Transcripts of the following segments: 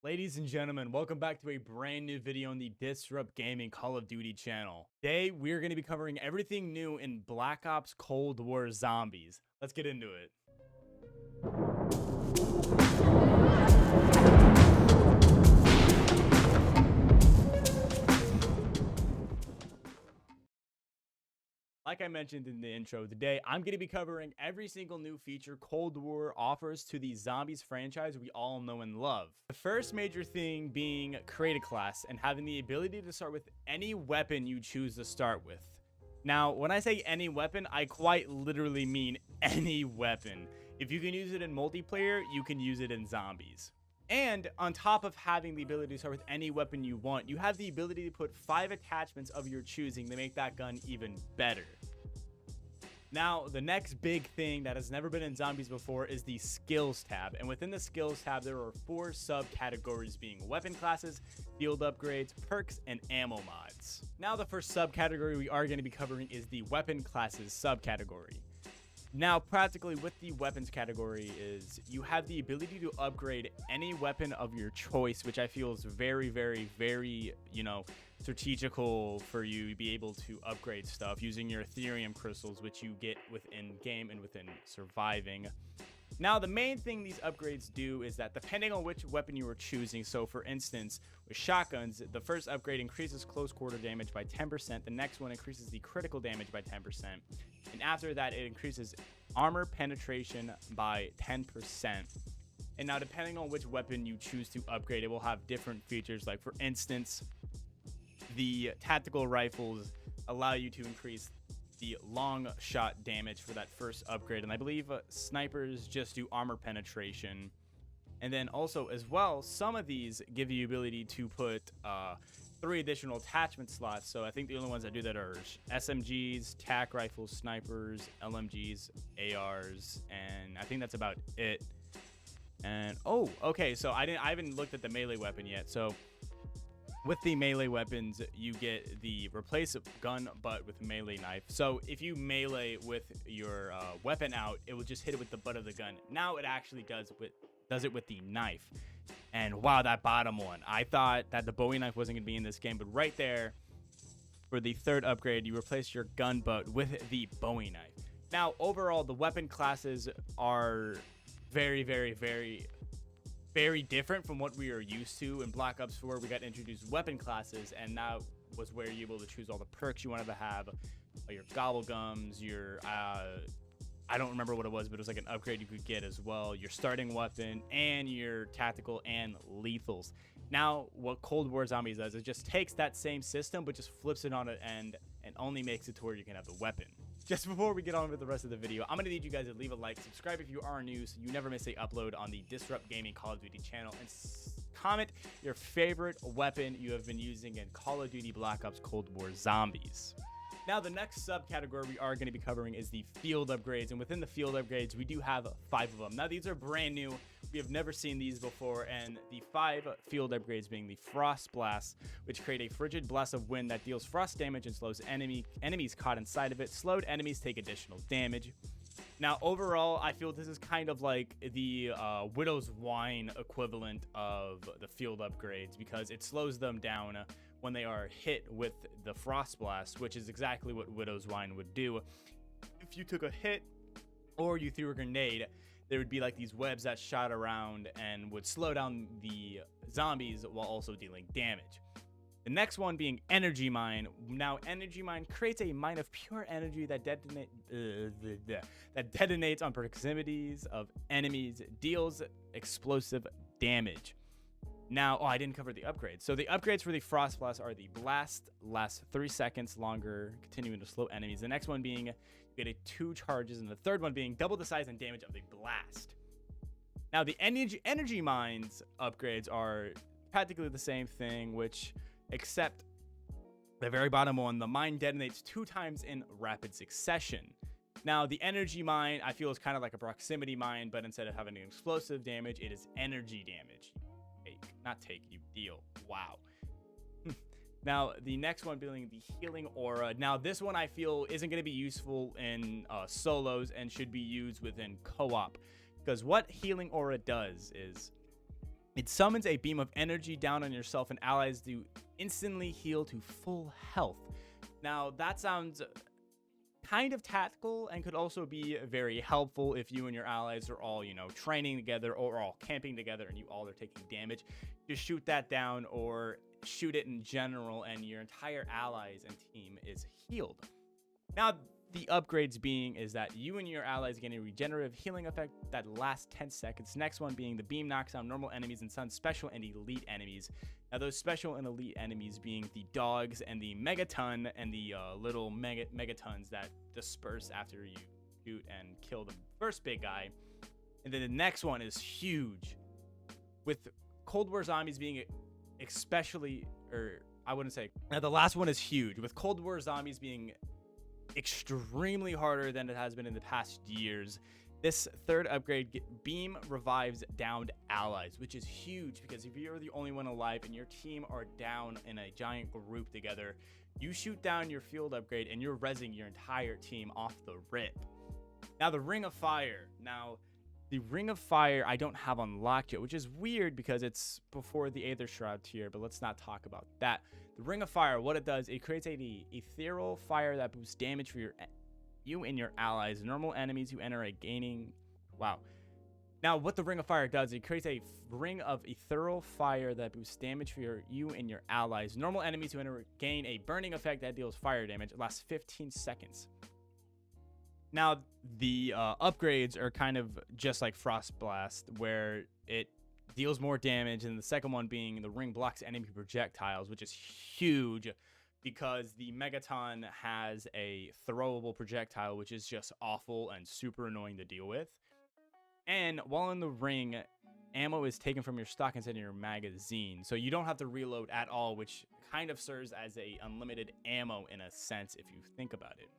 Ladies and gentlemen, welcome back to a brand new video on the Disrupt Gaming Call of Duty channel. Today, we're going to be covering everything new in Black Ops Cold War Zombies. Let's get into it. Like I mentioned in the intro, today I'm going to be covering every single new feature Cold War offers to the Zombies franchise we all know and love. The first major thing being create a class and having the ability to start with any weapon you choose to start with. Now, when I say any weapon, I quite literally mean any weapon. If you can use it in multiplayer, you can use it in zombies. And on top of having the ability to start with any weapon you want, you have the ability to put 5 attachments of your choosing to make that gun even better. Now, the next big thing that has never been in Zombies before is the Skills tab. And within the Skills tab, there are 4 subcategories being weapon classes, field upgrades, perks, and ammo mods. Now, the first subcategory we are going to be covering is the weapon classes subcategory. Now, practically with the weapons category is you have the ability to upgrade any weapon of your choice, which I feel is very, strategical for you to be able to upgrade stuff using your Ethereum crystals, which you get within game and within surviving. Now, the main thing these upgrades do is that depending on which weapon you are choosing, so for instance, with shotguns, the first upgrade increases close quarter damage by 10%, the next one increases the critical damage by 10%, and after that, it increases armor penetration by 10%. And now, depending on which weapon you choose to upgrade, it will have different features, like for instance, the tactical rifles allow you to increase the long shot damage for that first upgrade, and I believe snipers just do armor penetration. And then also as well, some of these give you ability to put 3 additional attachment slots. So I think the only ones that do that are SMGs, tac rifles, snipers, LMGs, ARs, and I think that's about it. And oh, okay, so I haven't looked at the melee weapon yet. So with the melee weapons, you get the replace gun butt with melee knife. So if you melee with your weapon out, it will just hit it with the butt of the gun. Now it actually does it with the knife. And wow, that bottom one. I thought that the Bowie knife wasn't going to be in this game, but right there, for the third upgrade, you replace your gun butt with the Bowie knife. Now, overall, the weapon classes are very different from what we are used to. In Black Ops 4, we got introduced weapon classes, and that was where you're able to choose all the perks you wanted to have, your gobble gums, your I don't remember what it was, but it was like an upgrade you could get as well, your starting weapon, and your tactical and lethals. Now, what Cold War Zombies does, it just takes that same system, but just flips it on an end and only makes it to where you can have the weapon. Just before we get on with the rest of the video, I'm going to need you guys to leave a like, subscribe if you are new so you never miss a upload on the Disrupt Gaming Call of Duty channel, and comment your favorite weapon you have been using in Call of Duty Black Ops Cold War Zombies. Now, the next subcategory we are going to be covering is the field upgrades, and within the field upgrades, we do have 5 of them. Now, these are brand new. We have never seen these before, and the 5 field upgrades being the Frost Blast, which create a frigid blast of wind that deals frost damage and slows enemies caught inside of it. Slowed enemies take additional damage. Now, overall, I feel this is kind of like the Widow's Wine equivalent of the field upgrades, because it slows them down when they are hit with the Frost Blast, which is exactly what Widow's Wine would do. If you took a hit or you threw a grenade, there would be like these webs that shot around and would slow down the zombies while also dealing damage. The next one being Energy Mine. Now, Energy Mine creates a mine of pure energy that detonates on proximities of enemies, deals explosive damage. Now, I didn't cover the upgrades. So the upgrades for the Frost Blast are the Blast lasts 3 seconds longer, continuing to slow enemies. The next one being you get 2 charges, and the third one being double the size and damage of the Blast. Now, the Energy Mines upgrades are practically the same thing, except the very bottom one, the mine detonates 2 times in rapid succession. Now, the Energy Mine, I feel, is kind of like a proximity mine, but instead of having an explosive damage, it is energy damage. You deal. Wow. Now, the next one being the Healing Aura. Now, this one I feel isn't going to be useful in solos and should be used within co-op, because what Healing Aura does is It summons a beam of energy down on yourself and allies to instantly heal to full health. Now, that sounds kind of tactical and could also be very helpful if you and your allies are all, training together or all camping together and you all are taking damage. Just shoot that down or shoot it in general and your entire allies and team is healed. Now, the upgrades being is that you and your allies get a regenerative healing effect that lasts 10 seconds. Next one being the beam knocks down normal enemies and stuns special and elite enemies. Now, those special and elite enemies being the dogs and the megaton and the little megatons that disperse after you shoot and kill the first big guy. And then the next one is huge, with Cold War zombies being especially, or I wouldn't say. Now, the last one is huge, with Cold War zombies being extremely harder than it has been in the past years. This third upgrade, beam revives downed allies, which is huge because if you're the only one alive and your team are down in a giant group together, you shoot down your field upgrade and you're rezzing your entire team off the rip. Now, the Ring of Fire. Now, the Ring of Fire I don't have unlocked yet, which is weird because it's before the Aether Shroud tier, but let's not talk about that. The Ring of Fire, what it does, it creates a ethereal fire that boosts damage for you and your allies. Normal enemies who enter a gaining... Wow. Now, what the Ring of Fire does, it creates a ring of ethereal fire that boosts damage for you and your allies. Normal enemies who enter gain a burning effect that deals fire damage. It lasts 15 seconds. Now, the upgrades are kind of just like Frost Blast, where it deals more damage, and the second one being the ring blocks enemy projectiles, which is huge because the Megaton has a throwable projectile, which is just awful and super annoying to deal with. And while in the ring, ammo is taken from your stock instead of your magazine, so you don't have to reload at all, which kind of serves as a unlimited ammo in a sense if you think about it.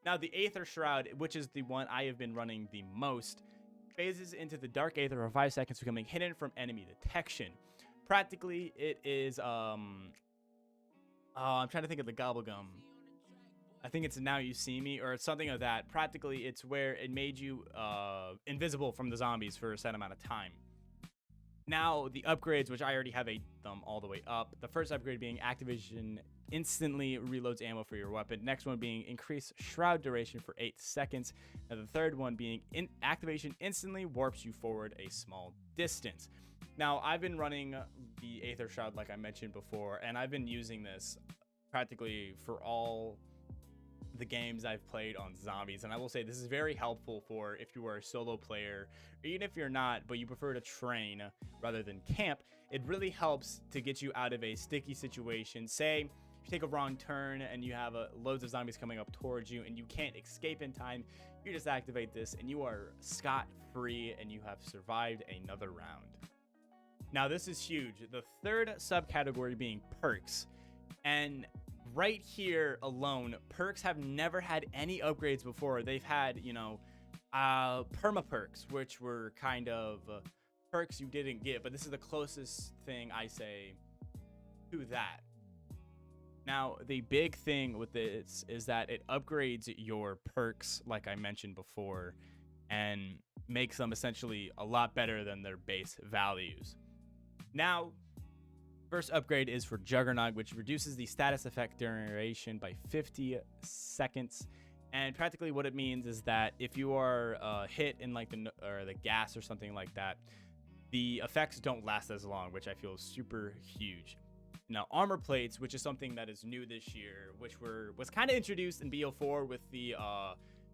Now, the Aether Shroud, which is the one I have been running the most, phases into the Dark Aether for 5 seconds, becoming hidden from enemy detection. Practically, it is, I'm trying to think of the Gobblegum. I think it's Now You See Me, or it's something of that. Practically, it's where it made you invisible from the zombies for a set amount of time. Now, the upgrades, which I already have them all the way up. The first upgrade being Activation instantly reloads ammo for your weapon. Next one being Increase Shroud duration for 8 seconds. And the third one being Activation instantly warps you forward a small distance. Now, I've been running the Aether Shroud like I mentioned before, and I've been using this practically for all the games I've played on zombies, and I will say this is very helpful for if you are a solo player, or even if you're not but you prefer to train rather than camp. It really helps to get you out of a sticky situation. Say you take a wrong turn and you have loads of zombies coming up towards you and you can't escape in time, you just activate this and you are scot-free and you have survived another round. Now, this is huge, the third subcategory being perks. And right here alone, perks have never had any upgrades before. They've had, perma perks, which were kind of perks you didn't get, but this is the closest thing I say to that. Now, the big thing with this is that it upgrades your perks, like I mentioned before, and makes them essentially a lot better than their base values. Now, first upgrade is for Juggernaut, which reduces the status effect duration by 50 seconds. And practically what it means is that if you are hit in like the gas or something like that, the effects don't last as long, which I feel is super huge. Now, armor plates, which is something that is new this year, which was kind of introduced in BO4 with the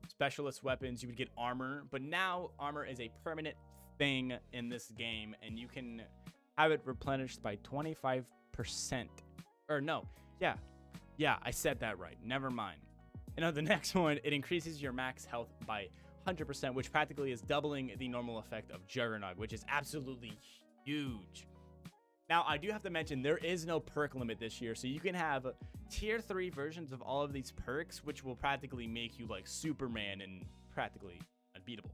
specialist weapons. You would get armor, but now armor is a permanent thing in this game, and you can have it replenished by 25%. Or no, yeah, I said that right. Never mind. And on the next one, it increases your max health by 100%, which practically is doubling the normal effect of Juggernaut, which is absolutely huge. Now, I do have to mention, there is no perk limit this year, so you can have tier 3 versions of all of these perks, which will practically make you like Superman and practically unbeatable.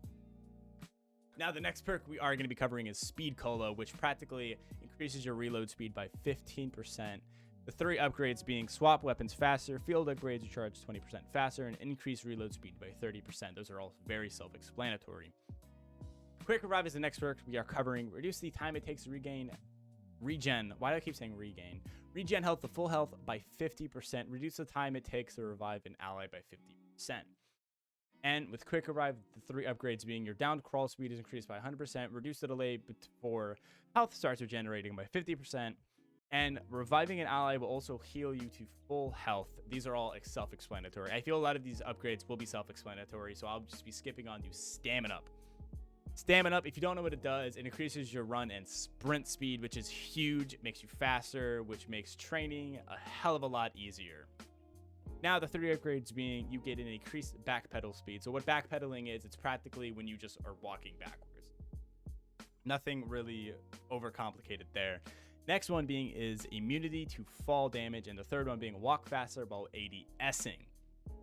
Now, the next perk we are going to be covering is Speed Cola, which practically increases your reload speed by 15%. The 3 upgrades being swap weapons faster, field upgrades you charge 20% faster, and increase reload speed by 30%. Those are all very self-explanatory. Quick Revive is the next perk we are covering. Reduce the time it takes to regen. Why do I keep saying regain? Regen health to full health by 50%. Reduce the time it takes to revive an ally by 50%. And with Quick Revive, the 3 upgrades being your down crawl speed is increased by 100%. Reduce the delay for health starts regenerating by 50%. And reviving an ally will also heal you to full health. These are all self-explanatory. I feel a lot of these upgrades will be self-explanatory, so I'll just be skipping on to Stamina Up. Stamina Up, if you don't know what it does, it increases your run and sprint speed, which is huge. It makes you faster, which makes training a hell of a lot easier. Now, the 3 upgrades being you get an increased backpedal speed. So what backpedaling is, it's practically when you just are walking backwards. Nothing really overcomplicated there. Next one being is immunity to fall damage, and the third one being walk faster while ADSing.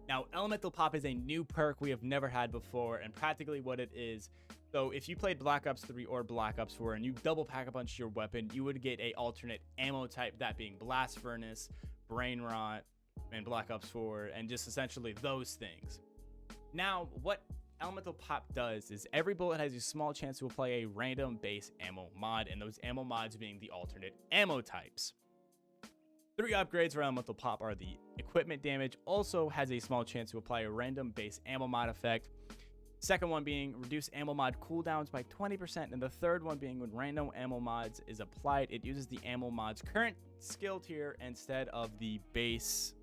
Now, Elemental Pop is a new perk we have never had before, and practically what it is, so if you played Black Ops 3 or Black Ops 4 and you double pack a bunch your weapon, you would get a alternate ammo type, that being Blast Furnace, Brain Rot, and Black Ops 4, and just essentially those things. Now, what Elemental Pop does is every bullet has a small chance to apply a random base ammo mod, and those ammo mods being the alternate ammo types. 3 upgrades for Elemental Pop are the equipment damage also has a small chance to apply a random base ammo mod effect. Second one being reduce ammo mod cooldowns by 20%, and the third one being when random ammo mods is applied, it uses the ammo mod's current skill tier instead of the base.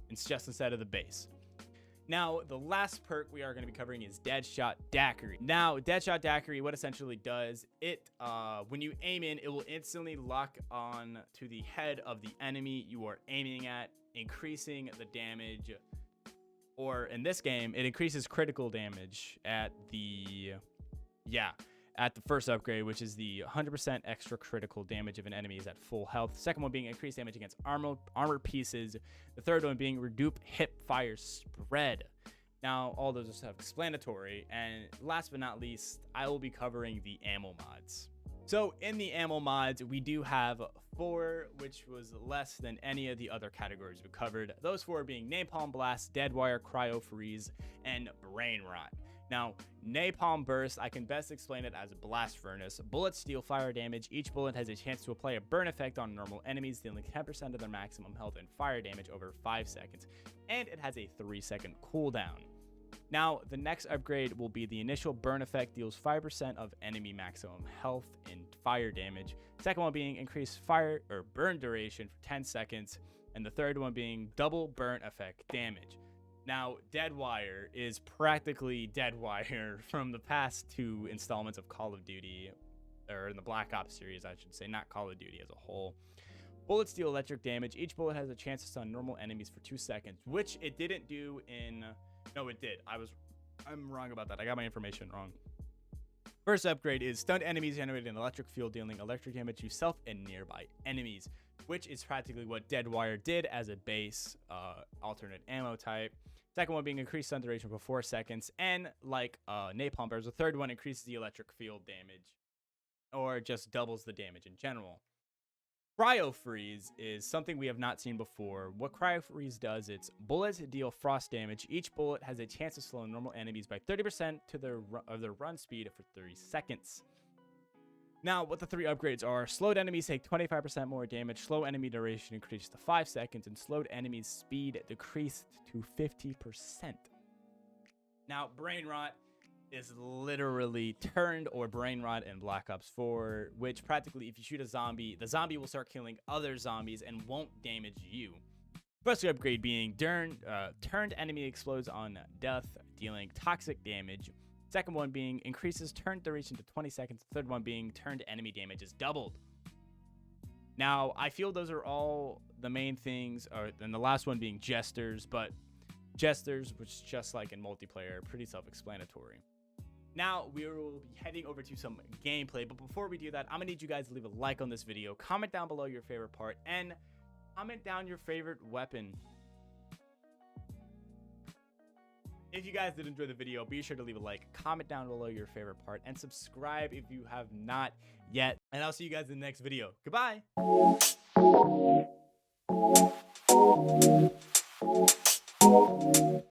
It's just instead of the base. Now, the last perk we are going to be covering is Deadshot Daiquiri. Now, Deadshot Daiquiri, what essentially does, when you aim in, it will instantly lock on to the head of the enemy you are aiming at, increasing the damage. Or in this game, it increases critical damage at the first upgrade, which is the 100% extra critical damage of an enemy is at full health. The second one being increased damage against armor pieces. The third one being reduce hip fire spread. Now, all those are self-explanatory. And last but not least, I will be covering the ammo mods. So in the ammo mods, we do have 4, which was less than any of the other categories we covered. Those 4 being Napalm Blast, Deadwire, Cryo Freeze, and Brain Rot. Now, Napalm Burst, I can best explain it as Blast Furnace. Bullets deal fire damage. Each bullet has a chance to apply a burn effect on normal enemies, dealing 10% of their maximum health and fire damage over 5 seconds. And it has a 3-second cooldown. Now, the next upgrade will be the initial burn effect deals 5% of enemy maximum health and fire damage. Second one being increased fire or burn duration for 10 seconds. And the third one being double burn effect damage. Now, Deadwire is practically Deadwire from the past 2 installments of Call of Duty, or in the Black Ops series, I should say, not Call of Duty as a whole. Bullets deal electric damage. Each bullet has a chance to stun normal enemies for 2 seconds, which it didn't do in... No, it did. I'm wrong about that. I got my information wrong. First upgrade is stunned enemies generate an electric field, dealing electric damage to self and nearby enemies, which is practically what Deadwire did as a base alternate ammo type. Second one being increased stun duration for 4 seconds, and like Napalm Burst, the third one increases the electric field damage, or just doubles the damage in general. Cryo Freeze is something we have not seen before. What Cryo Freeze does, it's bullets deal frost damage. Each bullet has a chance to slow normal enemies by 30% to their run speed for 30 seconds. Now, what the 3 upgrades are: slowed enemies take 25% more damage, slow enemy duration increased to 5 seconds, and slowed enemies speed decreased to 50%. Now, Brain Rot is literally turned or Brain Rot in Black Ops 4, which practically, if you shoot a zombie, the zombie will start killing other zombies and won't damage you. First upgrade being turned enemy explodes on death, dealing toxic damage. Second one being increases turn duration to 20 seconds. Third one being turned enemy damage is doubled. Now, I feel those are all the main things, and the last one being Jesters, but Jesters, which is just like in multiplayer, pretty self-explanatory. Now, we will be heading over to some gameplay, but before we do that, I'm going to need you guys to leave a like on this video, comment down below your favorite part, and comment down your favorite weapon. If you guys did enjoy the video, be sure to leave a like, comment down below your favorite part, and subscribe if you have not yet. And I'll see you guys in the next video. Goodbye!